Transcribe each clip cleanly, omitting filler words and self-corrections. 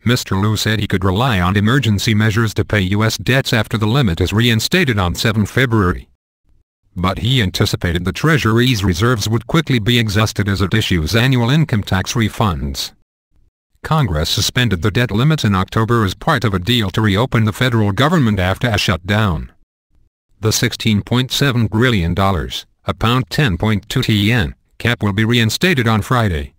Mr. Lew said he could rely on emergency measures to pay U.S. debts after the limit is reinstated on 7 February. But he anticipated the Treasury's reserves would quickly be exhausted as it issues annual income tax refunds. Congress suspended the debt limit in October as part of a deal to reopen the federal government after a shutdown. The $16.7 trillion, a pound 10.2 yen, cap will be reinstated on Friday.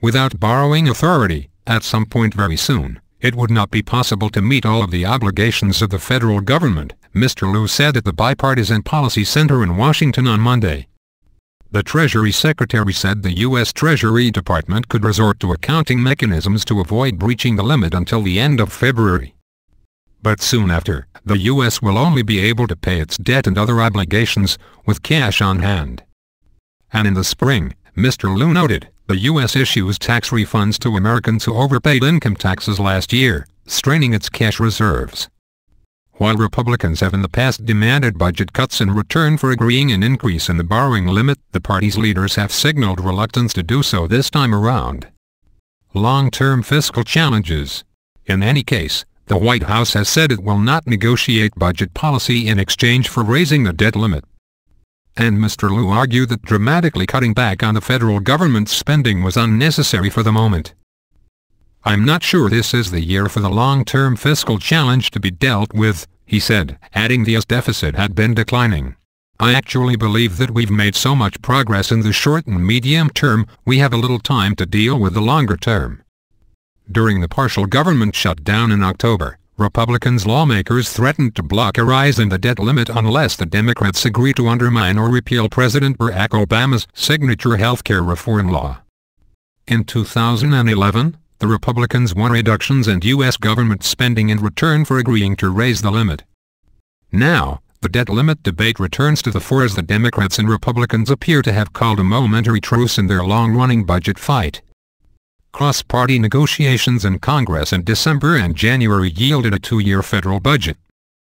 Without borrowing authority, at some point very soon, it would not be possible to meet all of the obligations of the federal government, Mr. Lew said at the Bipartisan Policy Center in Washington on Monday. The Treasury Secretary said the U.S. Treasury Department could resort to accounting mechanisms to avoid breaching the limit until the end of February. But soon after, the U.S. will only be able to pay its debt and other obligations with cash on hand. And in the spring, Mr. Lew noted, the U.S. issues tax refunds to Americans who overpaid income taxes last year, straining its cash reserves. While Republicans have in the past demanded budget cuts in return for agreeing an increase in the borrowing limit, the party's leaders have signaled reluctance to do so this time around. Long-term fiscal challenges. In any case, the White House has said it will not negotiate budget policy in exchange for raising the debt limit. And Mr. Lew argued that dramatically cutting back on the federal government's spending was unnecessary for the moment. "I'm not sure this is the year for the long-term fiscal challenge to be dealt with," he said, adding the US deficit had been declining. "I actually believe that we've made so much progress in the short and medium term, we have a little time to deal with the longer term." During the partial government shutdown in October, Republicans lawmakers threatened to block a rise in the debt limit unless the Democrats agree to undermine or repeal President Barack Obama's signature health care reform law. In 2011, the Republicans won reductions in U.S. government spending in return for agreeing to raise the limit. Now, the debt limit debate returns to the fore as the Democrats and Republicans appear to have called a momentary truce in their long-running budget fight. Cross-party negotiations in Congress in December and January yielded a two-year federal budget.